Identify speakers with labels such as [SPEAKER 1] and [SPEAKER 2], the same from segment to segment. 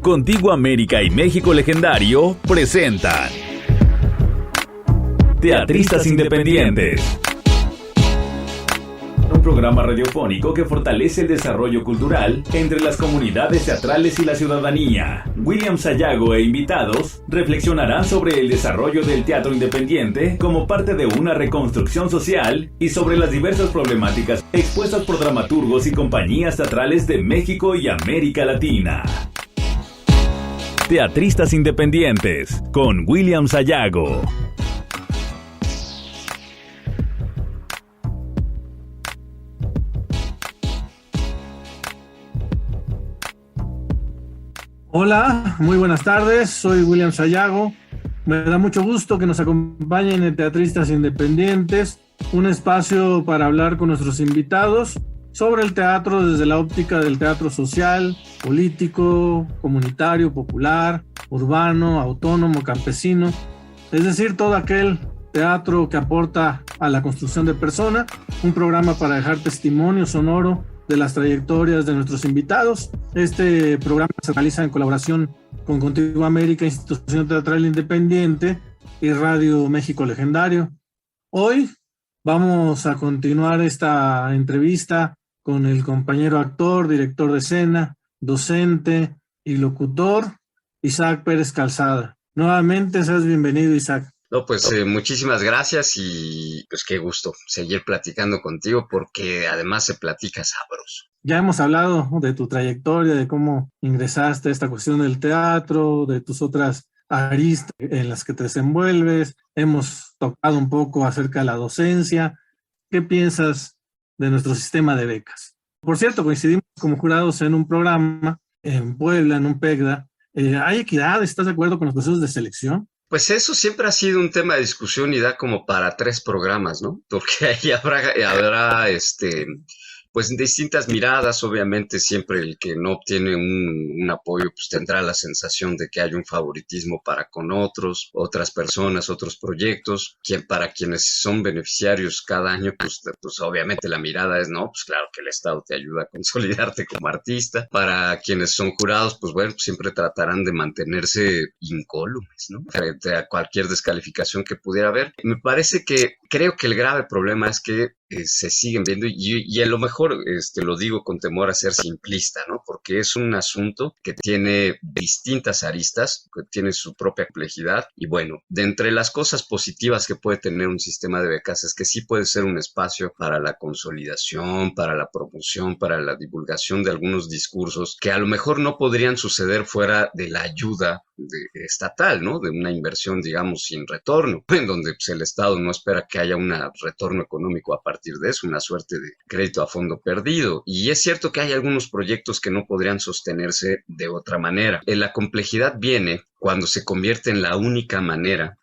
[SPEAKER 1] Contigo América y México Legendario presentan Teatristas Independientes. Un programa radiofónico que fortalece el desarrollo cultural entre las comunidades teatrales y la ciudadanía. William Sayago e invitados reflexionarán sobre el desarrollo del teatro independiente como parte de una reconstrucción social y sobre las diversas problemáticas expuestas por dramaturgos y compañías teatrales de México y América Latina. Teatristas Independientes con William Sayago.
[SPEAKER 2] Hola, muy buenas tardes, soy William Sayago. Me da mucho gusto que nos acompañen en Teatristas Independientes, un espacio para hablar con nuestros invitados sobre el teatro desde la óptica del teatro social, político, comunitario, popular, urbano, autónomo, campesino, es decir, todo aquel teatro que aporta a la construcción de persona, un programa para dejar testimonio sonoro de las trayectorias de nuestros invitados. Este programa se realiza en colaboración con Contigo América, Institución Teatral Independiente y Radio México Legendario. Hoy vamos a continuar esta entrevista con el compañero actor, director de escena, docente y locutor, Isaac Pérez Calzada. Nuevamente, seas bienvenido, Isaac.
[SPEAKER 3] No, pues muchísimas gracias y pues qué gusto seguir platicando contigo porque además se platica sabroso.
[SPEAKER 2] Ya hemos hablado de tu trayectoria, de cómo ingresaste a esta cuestión del teatro, de tus otras aristas en las que te desenvuelves. Hemos tocado un poco acerca de la docencia. ¿Qué piensas de nuestro sistema de becas? Por cierto, coincidimos como jurados en un programa en Puebla, en un PECDA. ¿Hay equidad? ¿Estás de acuerdo con los procesos de selección?
[SPEAKER 3] Pues eso siempre ha sido un tema de discusión y da como para 3 programas, ¿no? Porque ahí habrá pues distintas miradas. Obviamente siempre el que no obtiene un apoyo pues tendrá la sensación de que hay un favoritismo para con otras personas, otros proyectos, para quienes son beneficiarios cada año, pues obviamente la mirada es, no, pues claro que el Estado te ayuda a consolidarte como artista. Para quienes son jurados, pues bueno, pues siempre tratarán de mantenerse incólumes, ¿no? Frente a cualquier descalificación que pudiera haber. Creo que el grave problema es que se siguen viendo y a lo mejor lo digo con temor a ser simplista, ¿no? Porque es un asunto que tiene distintas aristas, que tiene su propia complejidad y bueno, de entre las cosas positivas que puede tener un sistema de becas es que sí puede ser un espacio para la consolidación, para la promoción, para la divulgación de algunos discursos que a lo mejor no podrían suceder fuera de la ayuda estatal, ¿no? De una inversión, digamos, sin retorno, en donde pues, el Estado no espera que haya un retorno económico a partir de eso, una suerte de crédito a fondo perdido. Y es cierto que hay algunos proyectos que no podrían sostenerse de otra manera. La complejidad viene cuando se convierte en la única manera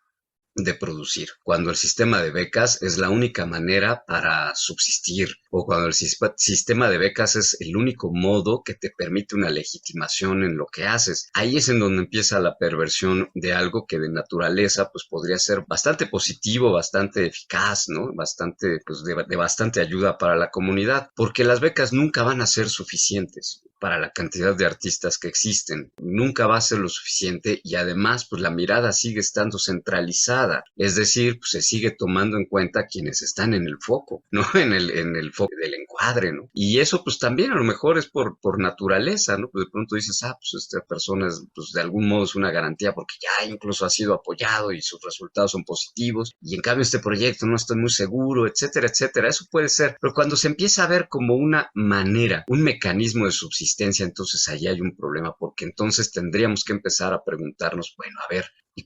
[SPEAKER 3] de producir, cuando el sistema de becas es la única manera para subsistir o cuando el sistema de becas es el único modo que te permite una legitimación en lo que haces. Ahí es en donde empieza la perversión de algo que de naturaleza pues podría ser bastante positivo, bastante eficaz, ¿no? Bastante, pues de bastante ayuda para la comunidad, porque las becas nunca van a ser suficientes para la cantidad de artistas que existen. Nunca va a ser lo suficiente y además pues la mirada sigue estando centralizada, es decir, pues se sigue tomando en cuenta quienes están en el foco, ¿no? En el foco del encuadre, ¿no? Y eso pues también a lo mejor es por naturaleza, ¿no? Pues de pronto dices, pues esta persona es, pues de algún modo es una garantía porque ya incluso ha sido apoyado y sus resultados son positivos y en cambio este proyecto no estoy muy seguro, etcétera, etcétera. Eso puede ser, pero cuando se empieza a ver como una manera, un mecanismo de subsistencia, entonces ahí hay un problema, porque entonces tendríamos que empezar a preguntarnos, bueno, a ver, ¿y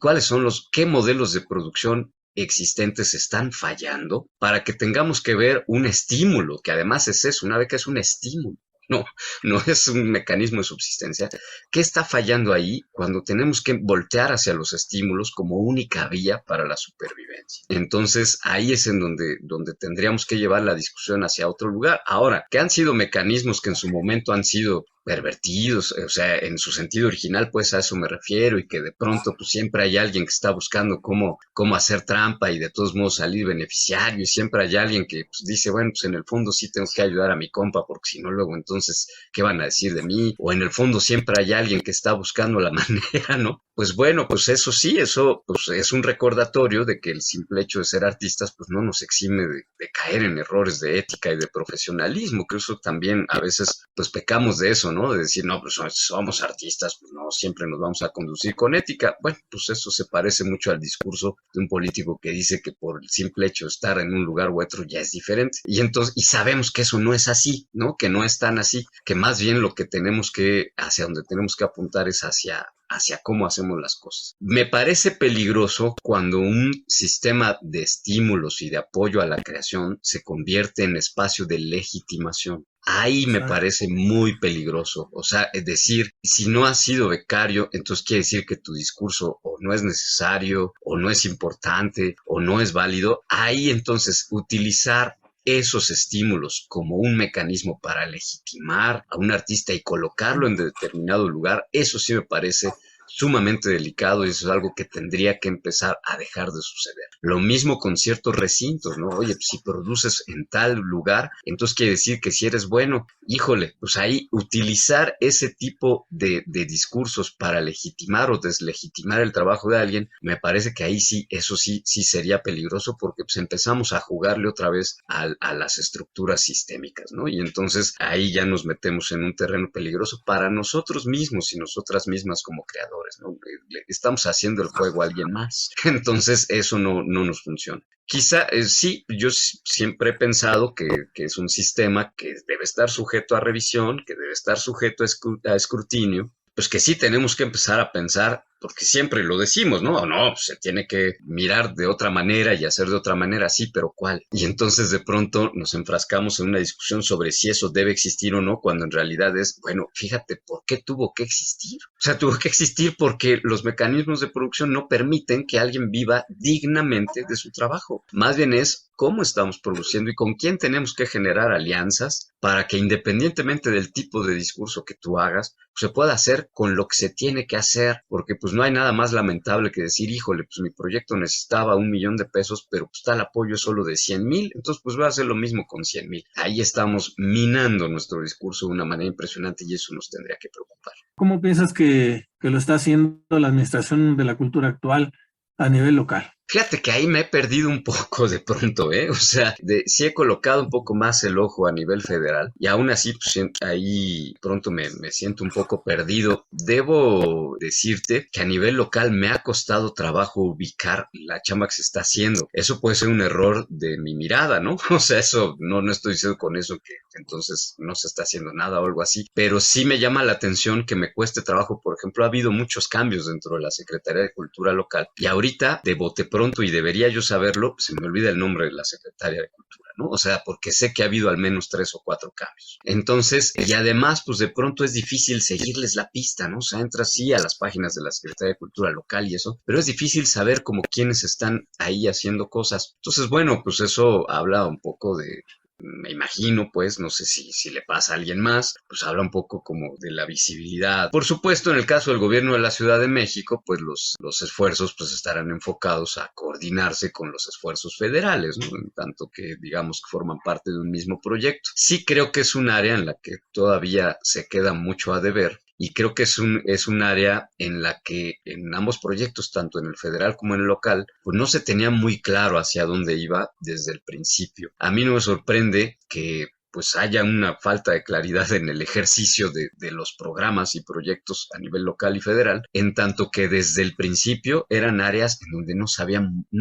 [SPEAKER 3] qué modelos de producción existentes están fallando para que tengamos que ver un estímulo, que además es eso, una beca es un estímulo? No es un mecanismo de subsistencia. ¿Qué está fallando ahí cuando tenemos que voltear hacia los estímulos como única vía para la supervivencia? Entonces, ahí es en donde tendríamos que llevar la discusión hacia otro lugar. Ahora, ¿qué han sido mecanismos que en su momento han sido pervertidos, o sea, en su sentido original, pues a eso me refiero, y que de pronto pues siempre hay alguien que está buscando cómo hacer trampa y de todos modos salir beneficiario, y siempre hay alguien que pues, dice, bueno, pues en el fondo sí tengo que ayudar a mi compa, porque si no luego entonces, ¿qué van a decir de mí? O en el fondo siempre hay alguien que está buscando la manera, ¿no? Pues bueno, pues eso sí, eso pues es un recordatorio de que el simple hecho de ser artistas pues no nos exime de caer en errores de ética y de profesionalismo, que eso también a veces pues pecamos de eso, ¿no? De decir, no, pues somos artistas, pues no, siempre nos vamos a conducir con ética. Bueno, pues eso se parece mucho al discurso de un político que dice que por el simple hecho de estar en un lugar u otro ya es diferente. Y entonces, y sabemos que eso no es así, ¿no? Que no es tan así, que más bien lo que hacia donde tenemos que apuntar es hacia cómo hacemos las cosas. Me parece peligroso cuando un sistema de estímulos y de apoyo a la creación se convierte en espacio de legitimación. Ahí me parece muy peligroso. O sea, es decir, si no has sido becario, entonces quiere decir que tu discurso o no es necesario, o no es importante, o no es válido. Ahí entonces utilizar esos estímulos como un mecanismo para legitimar a un artista y colocarlo en determinado lugar, eso sí me parece sumamente delicado, y eso es algo que tendría que empezar a dejar de suceder. Lo mismo con ciertos recintos, ¿no? Oye, pues si produces en tal lugar, entonces quiere decir que si eres bueno, híjole, pues ahí utilizar ese tipo de discursos para legitimar o deslegitimar el trabajo de alguien, me parece que ahí sí, eso sí sería peligroso, porque pues empezamos a jugarle otra vez a las estructuras sistémicas, ¿no? Y entonces ahí ya nos metemos en un terreno peligroso para nosotros mismos y nosotras mismas como creadores, ¿no? Le estamos haciendo el juego a alguien más. Entonces eso no nos funciona. Quizá sí, yo siempre he pensado que es un sistema que debe estar sujeto a revisión, que debe estar sujeto a escrutinio, pues que sí tenemos que empezar a pensar, porque siempre lo decimos, ¿no? No, pues se tiene que mirar de otra manera y hacer de otra manera, sí, pero ¿cuál? Y entonces de pronto nos enfrascamos en una discusión sobre si eso debe existir o no, cuando en realidad es, bueno, fíjate, ¿por qué tuvo que existir? O sea, tuvo que existir porque los mecanismos de producción no permiten que alguien viva dignamente de su trabajo. Más bien es cómo estamos produciendo y con quién tenemos que generar alianzas para que independientemente del tipo de discurso que tú hagas, se pueda hacer con lo que se tiene que hacer, porque pues no hay nada más lamentable que decir, híjole, pues mi proyecto necesitaba $1,000,000, pero pues tal apoyo solo de 100,000, entonces pues voy a hacer lo mismo con 100,000. Ahí estamos minando nuestro discurso de una manera impresionante y eso nos tendría que preocupar.
[SPEAKER 2] ¿Cómo piensas que lo está haciendo la Administración de la Cultura actual a nivel local?
[SPEAKER 3] Fíjate que ahí me he perdido un poco de pronto, ¿eh? O sea, sí he colocado un poco más el ojo a nivel federal y aún así, pues ahí pronto me siento un poco perdido. Debo decirte que a nivel local me ha costado trabajo ubicar la chamba que se está haciendo. Eso puede ser un error de mi mirada, ¿no? O sea, eso no estoy diciendo con eso que entonces no se está haciendo nada o algo así, pero sí me llama la atención que me cueste trabajo. Por ejemplo, ha habido muchos cambios dentro de la Secretaría de Cultura local y ahorita, de bote pronto, y debería yo saberlo, se me olvida el nombre de la Secretaria de Cultura, ¿no? O sea, porque sé que ha habido al menos 3 o 4 cambios. Entonces, y además, pues de pronto es difícil seguirles la pista, ¿no? O sea, entras sí a las páginas de la Secretaría de Cultura local y eso, pero es difícil saber como quiénes están ahí haciendo cosas. Entonces, bueno, pues eso habla un poco de, me imagino, pues, no sé si le pasa a alguien más, pues habla un poco como de la visibilidad. Por supuesto, en el caso del gobierno de la Ciudad de México, pues los esfuerzos pues estarán enfocados a coordinarse con los esfuerzos federales, ¿no? En tanto que, digamos, que forman parte de un mismo proyecto. Sí creo que es un área en la que todavía se queda mucho a deber. Y creo que es un área en la que en ambos proyectos, tanto en el federal como en el local, pues no se tenía muy claro hacia dónde iba desde el principio. A mí no me sorprende que pues haya una falta de claridad en el ejercicio de los programas y proyectos a nivel local y federal, en tanto que desde el principio eran áreas en donde no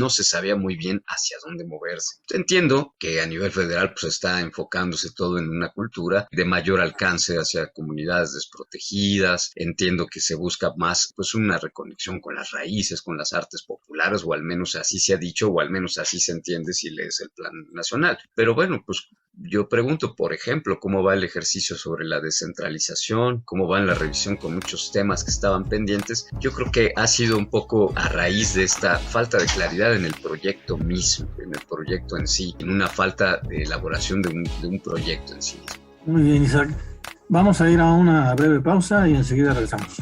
[SPEAKER 3] se sabía muy bien hacia dónde moverse. Entiendo que a nivel federal pues está enfocándose todo en una cultura de mayor alcance hacia comunidades desprotegidas, entiendo que se busca más pues una reconexión con las raíces, con las artes populares, o al menos así se ha dicho, o al menos así se entiende si lees el plan nacional. Pero bueno, pues yo pregunto, por ejemplo, cómo va el ejercicio sobre la descentralización, cómo va en la revisión con muchos temas que estaban pendientes. Yo creo que ha sido un poco a raíz de esta falta de claridad en el proyecto mismo, en el proyecto en sí, en una falta de elaboración de un proyecto en sí mismo.
[SPEAKER 2] Muy bien, Isaac. Vamos a ir a una breve pausa y enseguida regresamos.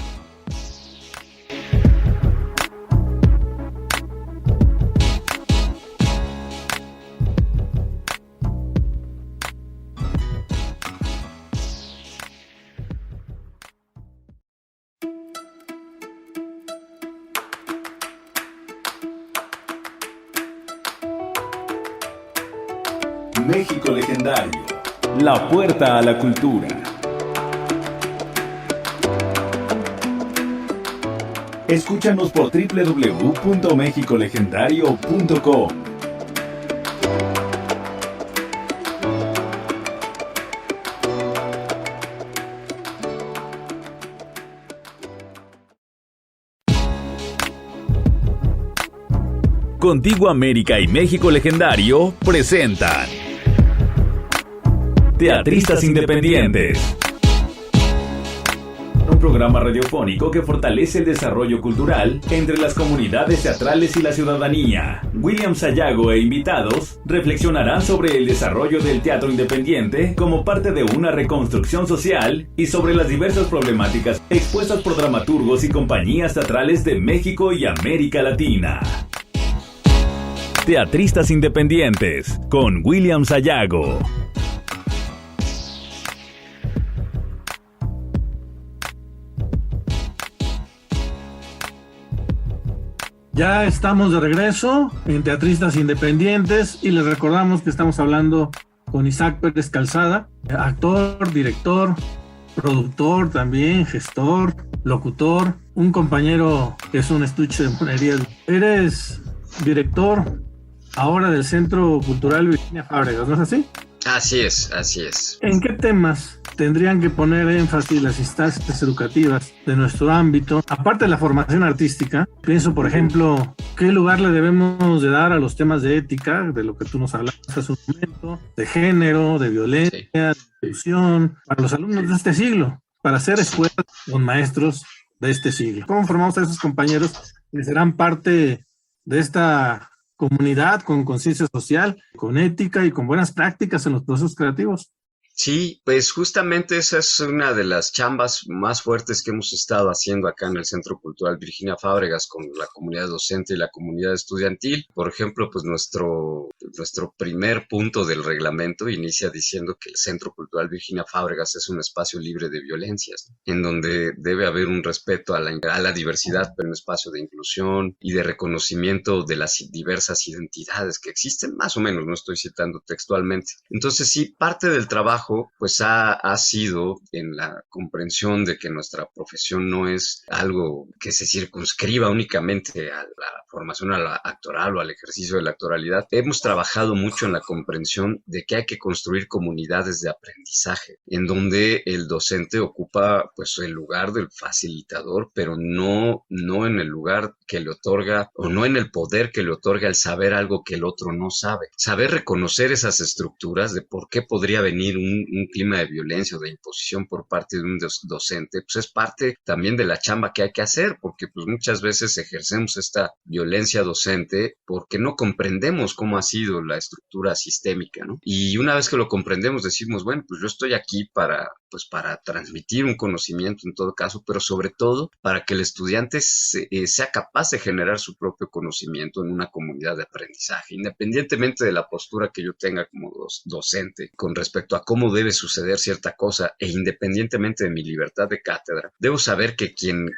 [SPEAKER 1] México legendario. La puerta a la cultura. Escúchanos por www.mexicolegendario.com. Contigo América y México Legendario presentan Teatristas Independientes. Un programa radiofónico que fortalece el desarrollo cultural entre las comunidades teatrales y la ciudadanía. William Sayago e invitados reflexionarán sobre el desarrollo del teatro independiente como parte de una reconstrucción social y sobre las diversas problemáticas expuestas por dramaturgos y compañías teatrales de México y América Latina. Teatristas Independientes con William Sayago.
[SPEAKER 2] Ya estamos de regreso en Teatristas Independientes y les recordamos que estamos hablando con Isaac Pérez Calzada, actor, director, productor también, gestor, locutor, un compañero que es un estuche de monerías. Eres director ahora del Centro Cultural Virginia Fábregas, ¿no es así?
[SPEAKER 3] Así es, así es.
[SPEAKER 2] ¿En qué temas tendrían que poner énfasis las instancias educativas de nuestro ámbito? Aparte de la formación artística, pienso, por ejemplo, ¿qué lugar le debemos de dar a los temas de ética, de lo que tú nos hablaste hace un momento, de género, de violencia, de inclusión, para los alumnos de este siglo, para ser escuelas con maestros de este siglo? ¿Cómo formamos a esos compañeros que serán parte de esta comunidad con conciencia social, con ética y con buenas prácticas en los procesos creativos?
[SPEAKER 3] Sí, pues justamente esa es una de las chambas más fuertes que hemos estado haciendo acá en el Centro Cultural Virginia Fábregas con la comunidad docente y la comunidad estudiantil. Por ejemplo, pues nuestro primer punto del reglamento inicia diciendo que el Centro Cultural Virginia Fábregas es un espacio libre de violencias, en donde debe haber un respeto a la diversidad, pero un espacio de inclusión y de reconocimiento de las diversas identidades que existen, más o menos, no estoy citando textualmente. Entonces sí, parte del trabajo pues ha sido en la comprensión de que nuestra profesión no es algo que se circunscriba únicamente a la formación actoral o al ejercicio de la actoralidad. Hemos trabajado mucho en la comprensión de que hay que construir comunidades de aprendizaje, en donde el docente ocupa pues el lugar del facilitador, pero no en el lugar que le otorga, o no en el poder que le otorga el saber algo que el otro no sabe. Saber reconocer esas estructuras de por qué podría venir un clima de violencia o de imposición por parte de un docente, pues es parte también de la chamba que hay que hacer, porque pues muchas veces ejercemos esta violencia docente porque no comprendemos cómo ha sido la estructura sistémica, ¿no? Y una vez que lo comprendemos decimos, bueno, pues yo estoy aquí para transmitir un conocimiento en todo caso, pero sobre todo para que el estudiante sea capaz de generar su propio conocimiento en una comunidad de aprendizaje, independientemente de la postura que yo tenga como docente con respecto a cómo debe suceder cierta cosa e independientemente de mi libertad de cátedra. Debo saber que quien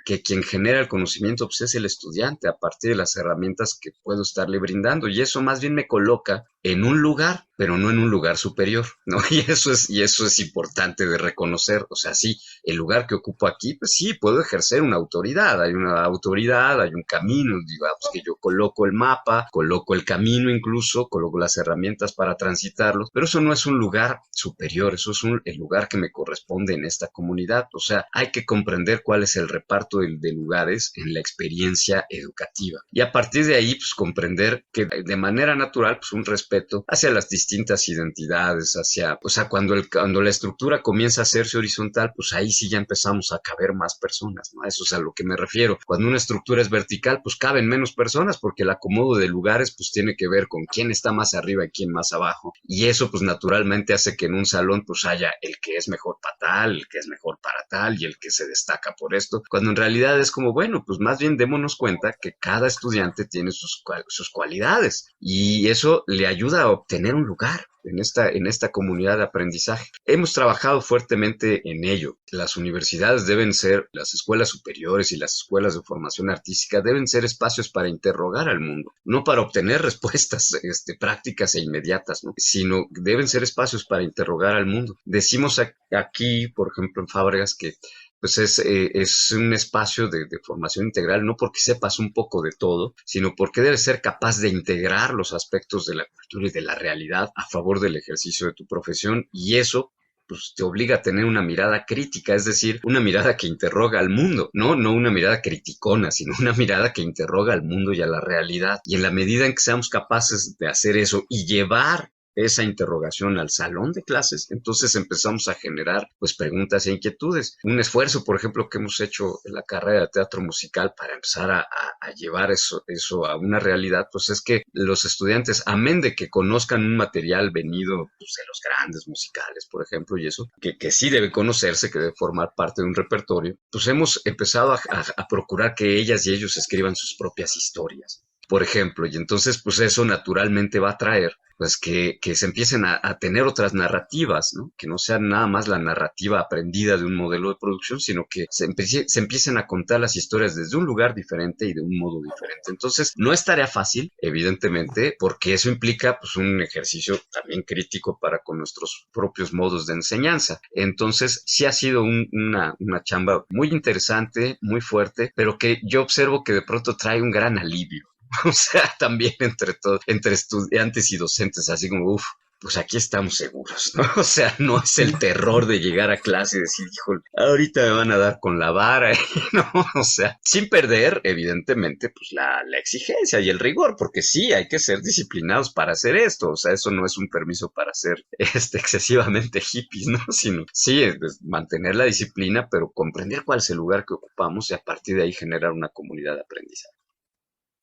[SPEAKER 3] genera el conocimiento pues es el estudiante a partir de las herramientas que puedo estarle brindando, y eso más bien me coloca en un lugar, pero no en un lugar superior, ¿no? Y eso es importante de reconocer. O sea, sí, el lugar que ocupo aquí, pues sí, puedo ejercer una autoridad, hay una autoridad, hay un camino, digamos que yo coloco el mapa, coloco el camino incluso, coloco las herramientas para transitarlos, pero eso no es un lugar superior, eso es el lugar que me corresponde en esta comunidad. O sea, hay que comprender cuál es el reparto de lugares en la experiencia educativa. Y a partir de ahí, pues comprender que de manera natural, pues un respeto hacia las distintas distintas identidades, o sea, cuando la estructura comienza a hacerse horizontal, pues ahí sí ya empezamos a caber más personas, ¿no? Eso es a lo que me refiero. Cuando una estructura es vertical, pues caben menos personas, porque el acomodo de lugares, pues tiene que ver con quién está más arriba y quién más abajo. Y eso, pues naturalmente hace que en un salón, pues haya el que es mejor para tal, el que es mejor para tal y el que se destaca por esto, cuando en realidad es como, bueno, pues más bien démonos cuenta que cada estudiante tiene sus cualidades y eso le ayuda a obtener un lugar en esta comunidad de aprendizaje. Hemos trabajado fuertemente en ello. Las universidades deben ser, las escuelas superiores y las escuelas de formación artística deben ser espacios para interrogar al mundo, no para obtener respuestas prácticas e inmediatas, ¿no? Sino deben ser espacios para interrogar al mundo. Decimos aquí, por ejemplo, en Fábregas, que pues es un espacio de formación integral, no porque sepas un poco de todo, sino porque debes ser capaz de integrar los aspectos de la cultura y de la realidad a favor del ejercicio de tu profesión, y eso pues te obliga a tener una mirada crítica, es decir, una mirada que interroga al mundo, no una mirada criticona, sino una mirada que interroga al mundo y a la realidad. Y en la medida en que seamos capaces de hacer eso y llevar esa interrogación al salón de clases, entonces empezamos a generar pues preguntas e inquietudes. Un esfuerzo, por ejemplo, que hemos hecho en la carrera de teatro musical para empezar a llevar eso a una realidad, pues es que los estudiantes, amén de que conozcan un material venido pues, de los grandes musicales, por ejemplo, y eso, que sí debe conocerse, que debe formar parte de un repertorio, pues hemos empezado a procurar que ellas y ellos escriban sus propias historias, por ejemplo, y entonces pues eso naturalmente va a traer pues que se empiecen a tener otras narrativas, ¿no? Que no sean nada más la narrativa aprendida de un modelo de producción, sino que se empiecen a contar las historias desde un lugar diferente y de un modo diferente. Entonces, no es tarea fácil, evidentemente, porque eso implica pues un ejercicio también crítico para con nuestros propios modos de enseñanza. Entonces, sí ha sido una chamba muy interesante, muy fuerte, pero que yo observo que de pronto trae un gran alivio. O sea, también entre estudiantes y docentes, así como, pues aquí estamos seguros, ¿no? O sea, no es el terror de llegar a clase y decir, híjole, ahorita me van a dar con la vara, ¿no? O sea, sin perder, evidentemente, pues la exigencia y el rigor, porque sí, hay que ser disciplinados para hacer esto, o sea, eso no es un permiso para ser excesivamente hippies, ¿no? Sino, sí, pues, mantener la disciplina, pero comprender cuál es el lugar que ocupamos y a partir de ahí generar una comunidad de aprendizaje.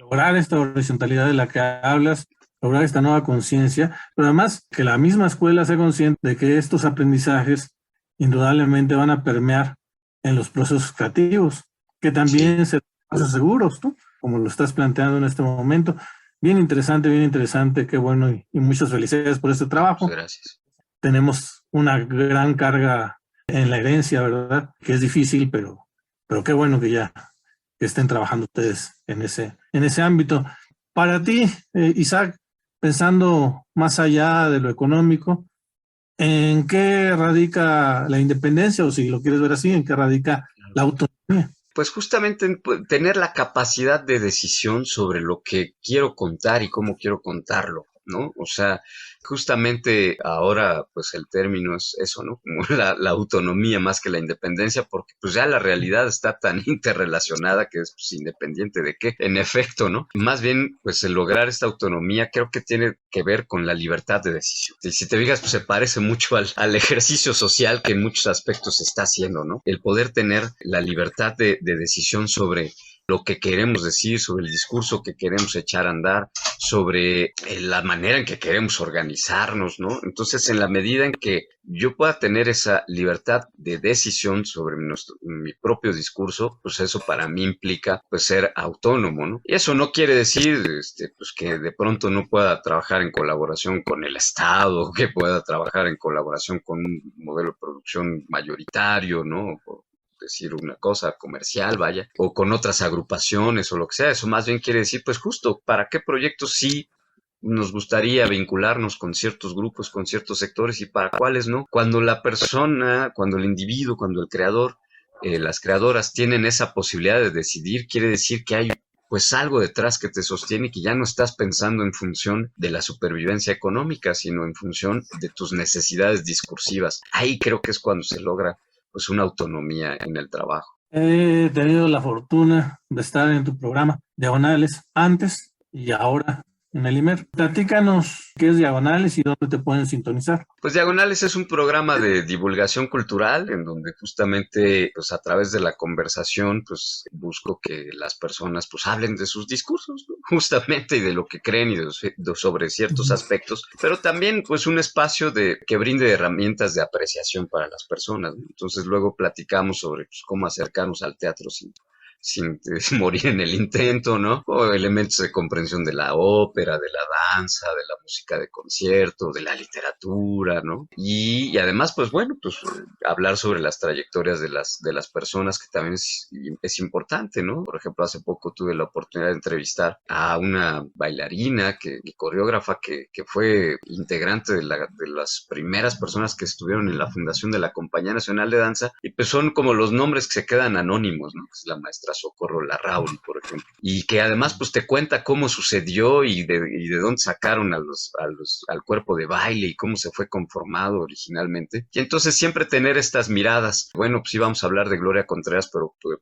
[SPEAKER 2] Lograr esta horizontalidad de la que hablas, lograr esta nueva conciencia, pero además que la misma escuela sea consciente de que estos aprendizajes indudablemente van a permear en los procesos creativos, que también serán procesos seguros, ¿no? Como lo estás planteando en este momento. Bien interesante, qué bueno y muchas felicidades por este trabajo.
[SPEAKER 3] Muchas gracias.
[SPEAKER 2] Tenemos una gran carga en la herencia, ¿verdad? Que es difícil, pero qué bueno que ya que estén trabajando ustedes en ese ámbito. Para ti, Isaac, pensando más allá de lo económico, ¿en qué radica la independencia? O si lo quieres ver así, ¿en qué radica la autonomía?
[SPEAKER 3] Pues justamente tener la capacidad de decisión sobre lo que quiero contar y cómo quiero contarlo, ¿no? O sea, justamente ahora, pues el término es eso, ¿no? Como la autonomía más que la independencia, porque pues ya la realidad está tan interrelacionada que es pues, independiente de qué, en efecto, ¿no? Más bien, pues el lograr esta autonomía creo que tiene que ver con la libertad de decisión. Y si te fijas, pues se parece mucho al ejercicio social que en muchos aspectos se está haciendo, ¿no? El poder tener la libertad de decisión sobre lo que queremos decir, sobre el discurso que queremos echar a andar, sobre la manera en que queremos organizarnos, ¿no? Entonces, en la medida en que yo pueda tener esa libertad de decisión sobre mi propio discurso, pues eso para mí implica pues ser autónomo, ¿no? Y eso no quiere decir pues que de pronto no pueda trabajar en colaboración con el Estado, que pueda trabajar en colaboración con un modelo de producción mayoritario, ¿no? Decir una cosa comercial, vaya, o con otras agrupaciones o lo que sea. Eso más bien quiere decir, pues justo, ¿para qué proyectos sí nos gustaría vincularnos con ciertos grupos, con ciertos sectores y para cuáles no? Cuando la persona, cuando el individuo, cuando el creador, las creadoras tienen esa posibilidad de decidir, quiere decir que hay pues algo detrás que te sostiene y que ya no estás pensando en función de la supervivencia económica, sino en función de tus necesidades discursivas. Ahí creo que es cuando se logra pues una autonomía en el trabajo.
[SPEAKER 2] He tenido la fortuna de estar en tu programa Diagonales antes y ahora en el IMER. Platícanos qué es Diagonales y dónde te pueden sintonizar.
[SPEAKER 3] Pues Diagonales es un programa de divulgación cultural en donde justamente pues a través de la conversación pues busco que las personas pues hablen de sus discursos, ¿no? Justamente y de lo que creen y sobre ciertos aspectos, pero también pues un espacio que brinde herramientas de apreciación para las personas, ¿no? Entonces luego platicamos sobre pues, cómo acercarnos al teatro sin morir en el intento, ¿no? O elementos de comprensión de la ópera, de la danza, de la música de concierto, de la literatura, ¿no? Y además, pues bueno, pues hablar sobre las trayectorias de las personas, que también es importante, ¿no? Por ejemplo, hace poco tuve la oportunidad de entrevistar a una bailarina y coreógrafa que fue integrante de las primeras personas que estuvieron en la fundación de la Compañía Nacional de Danza, y pues son como los nombres que se quedan anónimos, ¿no? Que es la maestra Socorro Larrauri, por ejemplo, y que además pues te cuenta cómo sucedió y de dónde sacaron al cuerpo de baile y cómo se fue conformado originalmente. Y entonces siempre tener estas miradas. Bueno, pues íbamos a hablar de Gloria Contreras,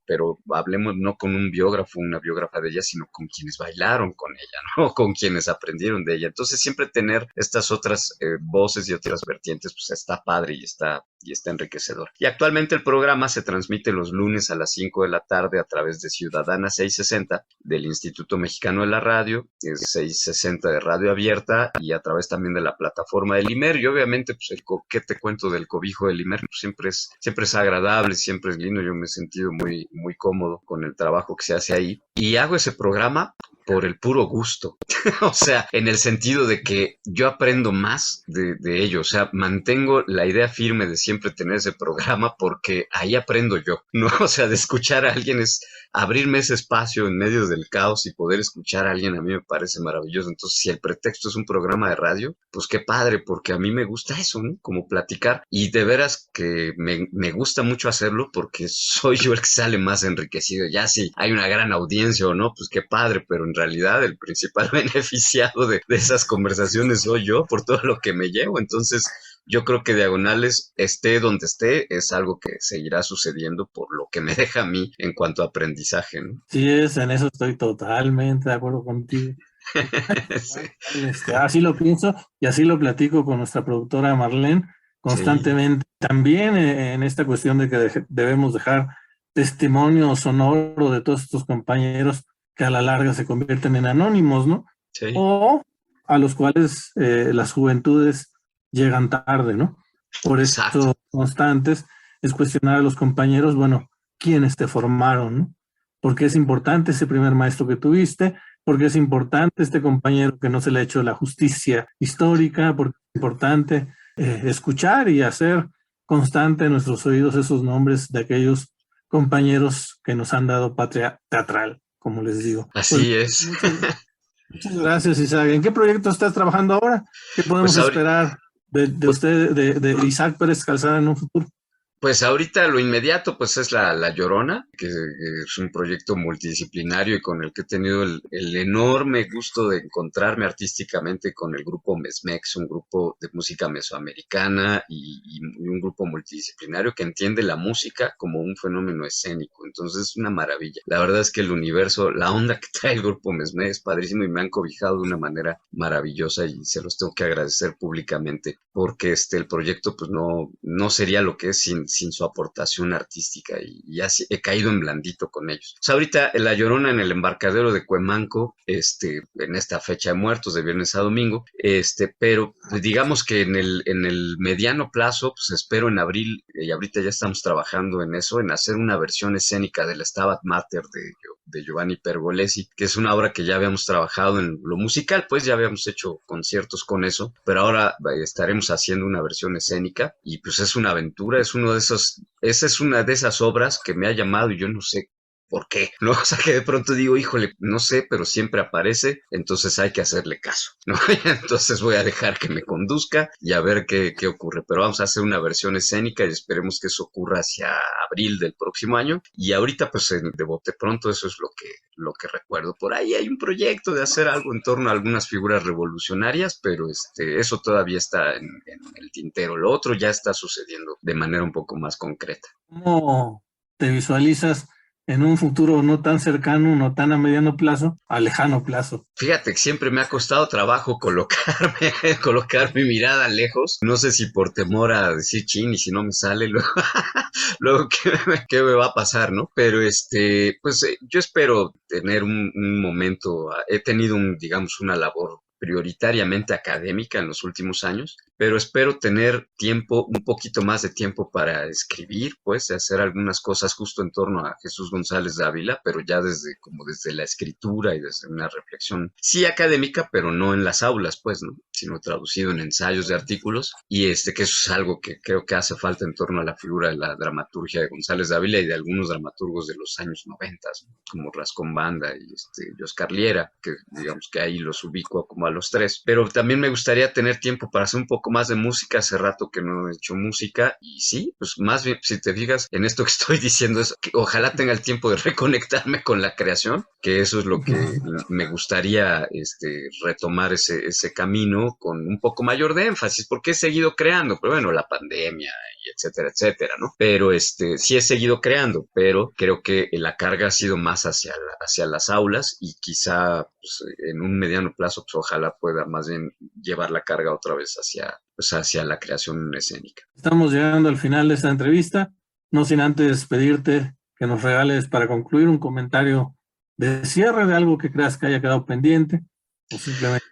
[SPEAKER 3] pero hablemos no con un biógrafo, una biógrafa de ella, sino con quienes bailaron con ella, ¿no? Con quienes aprendieron de ella. Entonces siempre tener estas otras voces y otras vertientes, pues está padre y está enriquecedor. Y actualmente el programa se transmite los lunes a las 5 de la tarde a través de Ciudadana 660 del Instituto Mexicano de la Radio, es 660 de Radio Abierta, y a través también de la plataforma del IMER. Y obviamente, pues ¿qué te cuento del cobijo del IMER? Pues, siempre es agradable, siempre es lindo. Yo me he sentido muy, muy cómodo con el trabajo que se hace ahí. Y hago ese programa por el puro gusto. O sea, en el sentido de que yo aprendo más de ello. O sea, mantengo la idea firme de siempre tener ese programa porque ahí aprendo yo, ¿no? O sea, de escuchar a alguien es abrirme ese espacio en medio del caos y poder escuchar a alguien a mí me parece maravilloso. Entonces, si el pretexto es un programa de radio, pues qué padre, porque a mí me gusta eso, ¿no? Como platicar. Y de veras que me gusta mucho hacerlo porque soy yo el que sale más enriquecido. Ya si hay una gran audiencia o no, pues qué padre, pero en realidad el principal beneficiado de esas conversaciones soy yo por todo lo que me llevo. Entonces, yo creo que Diagonales, esté donde esté, es algo que seguirá sucediendo por lo que me deja a mí en cuanto a aprendizaje, ¿no?
[SPEAKER 2] Sí, en eso estoy totalmente de acuerdo contigo.
[SPEAKER 3] Sí,
[SPEAKER 2] Así lo pienso y así lo platico con nuestra productora Marlene
[SPEAKER 3] sí,
[SPEAKER 2] constantemente. También en esta cuestión de que debemos dejar testimonio sonoro de todos estos compañeros que a la larga se convierten en anónimos, ¿no?
[SPEAKER 3] sí,
[SPEAKER 2] O a los cuales las juventudes llegan tarde, ¿no? Por
[SPEAKER 3] exacto.
[SPEAKER 2] eso constantes es cuestionar a los compañeros, bueno, ¿quiénes te formaron, no? Porque es importante ese primer maestro que tuviste, porque es importante este compañero que no se le ha hecho la justicia histórica, porque es importante escuchar y hacer constante en nuestros oídos esos nombres de aquellos compañeros que nos han dado patria teatral, como les digo. Pues
[SPEAKER 3] Así es.
[SPEAKER 2] muchas gracias, Isaac. ¿En qué proyecto estás trabajando ahora? ¿Qué podemos
[SPEAKER 3] Pues ahorita,
[SPEAKER 2] esperar de usted, de Isaac Pérez Calzada en un futuro?
[SPEAKER 3] Pues ahorita lo inmediato pues es la Llorona, que es un proyecto multidisciplinario y con el que he tenido el enorme gusto de encontrarme artísticamente con el grupo Mesmex, un grupo de música mesoamericana y un grupo multidisciplinario que entiende la música como un fenómeno escénico. Entonces es una maravilla. La verdad es que el universo, la onda que trae el grupo Mesmex es padrísimo y me han cobijado de una manera maravillosa y se los tengo que agradecer públicamente porque el proyecto pues no sería lo que es sin su aportación artística y así he caído en blandito con ellos. O sea, ahorita La Llorona en el embarcadero de Cuemanco, en esta fecha de muertos de viernes a domingo, pero pues, digamos que en el mediano plazo, pues espero en abril, y ahorita ya estamos trabajando en eso, en hacer una versión escénica del Stabat Mater de Giovanni Pergolesi, que es una obra que ya habíamos trabajado en lo musical, pues ya habíamos hecho conciertos con eso, pero ahora estaremos haciendo una versión escénica y pues es una aventura, esa es una de esas obras que me ha llamado y yo no sé por qué, ¿no? O sea, que de pronto digo, híjole, no sé, pero siempre aparece, entonces hay que hacerle caso, ¿no? Entonces voy a dejar que me conduzca y a ver qué ocurre, pero vamos a hacer una versión escénica y esperemos que eso ocurra hacia abril del próximo año y ahorita pues de bote pronto eso es lo que recuerdo. Por ahí hay un proyecto de hacer algo en torno a algunas figuras revolucionarias, pero eso todavía está en el tintero, lo otro ya está sucediendo de manera un poco más concreta.
[SPEAKER 2] ¿Cómo te visualizas en un futuro no tan cercano, no tan a mediano plazo, a lejano plazo.
[SPEAKER 3] Fíjate que siempre me ha costado trabajo colocar mi mirada lejos. No sé si por temor a decir chin y si no me sale luego, luego ¿qué me va a pasar, ¿no? Pero pues yo espero tener un momento. He tenido digamos, una labor prioritariamente académica en los últimos años, pero espero tener un poquito más de tiempo para escribir, pues, de hacer algunas cosas justo en torno a Jesús González Dávila, pero ya desde la escritura y desde una reflexión, sí académica, pero no en las aulas, pues, ¿no? Sino traducido en ensayos de artículos, y que eso es algo que creo que hace falta en torno a la figura de la dramaturgia de González Dávila y de algunos dramaturgos de los años 90, ¿no? Como Rascón Banda y Oscar Liera, que digamos que ahí los ubico como a los tres, pero también me gustaría tener tiempo para hacer un poco más de música. Hace rato que no he hecho música y sí, pues más bien, si te fijas en esto que estoy diciendo, es que ojalá tenga el tiempo de reconectarme con la creación, que eso es lo que me gustaría retomar ese camino con un poco mayor de énfasis, porque he seguido creando, pero bueno, la pandemia y etcétera, etcétera, ¿no? Pero sí he seguido creando, pero creo que la carga ha sido más hacia las aulas y quizá pues, en un mediano plazo, pues ojalá pueda más bien llevar la carga otra vez hacia la creación escénica.
[SPEAKER 2] Estamos llegando al final de esta entrevista, no sin antes pedirte que nos regales para concluir un comentario de cierre de algo que creas que haya quedado pendiente o simplemente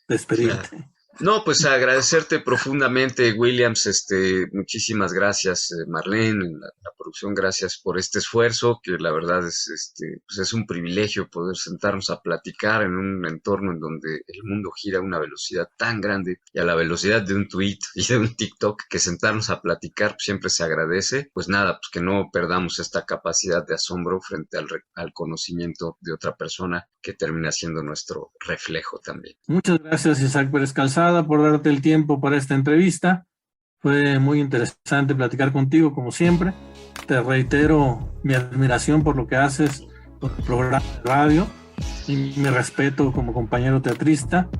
[SPEAKER 2] despedirte.
[SPEAKER 3] Claro. No, pues agradecerte profundamente, Williams, muchísimas gracias, Marlene, la producción, gracias por este esfuerzo, que la verdad pues es un privilegio poder sentarnos a platicar en un entorno en donde el mundo gira a una velocidad tan grande y a la velocidad de un tweet y de un TikTok, que sentarnos a platicar pues, siempre se agradece. Pues nada, pues que no perdamos esta capacidad de asombro frente al conocimiento de otra persona, que termina siendo nuestro reflejo también.
[SPEAKER 2] Muchas gracias, Isaac Pérez Calzada, por darte el tiempo para esta entrevista. Fue muy interesante platicar contigo, como siempre. Te reitero mi admiración por lo que haces por el programa de radio y mi respeto como compañero teatrista.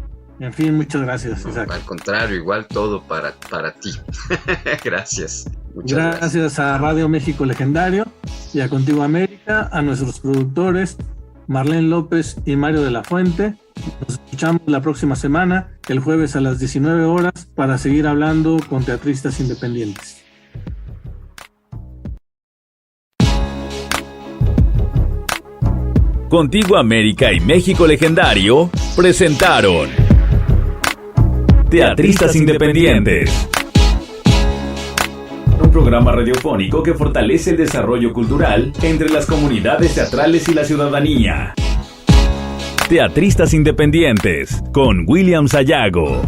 [SPEAKER 2] En fin, muchas gracias, Isaac.
[SPEAKER 3] No, al contrario, igual todo para ti. Gracias.
[SPEAKER 2] Gracias a Radio México Legendario y a Contigo América, a nuestros productores Marlene López y Mario de la Fuente. Nos escuchamos la próxima semana, el jueves a las 19 horas, para seguir hablando con teatristas independientes.
[SPEAKER 1] Contigo América y México Legendario presentaron Teatristas Independientes, un programa radiofónico que fortalece el desarrollo cultural entre las comunidades teatrales y la ciudadanía. Teatristas Independientes con William Sayago.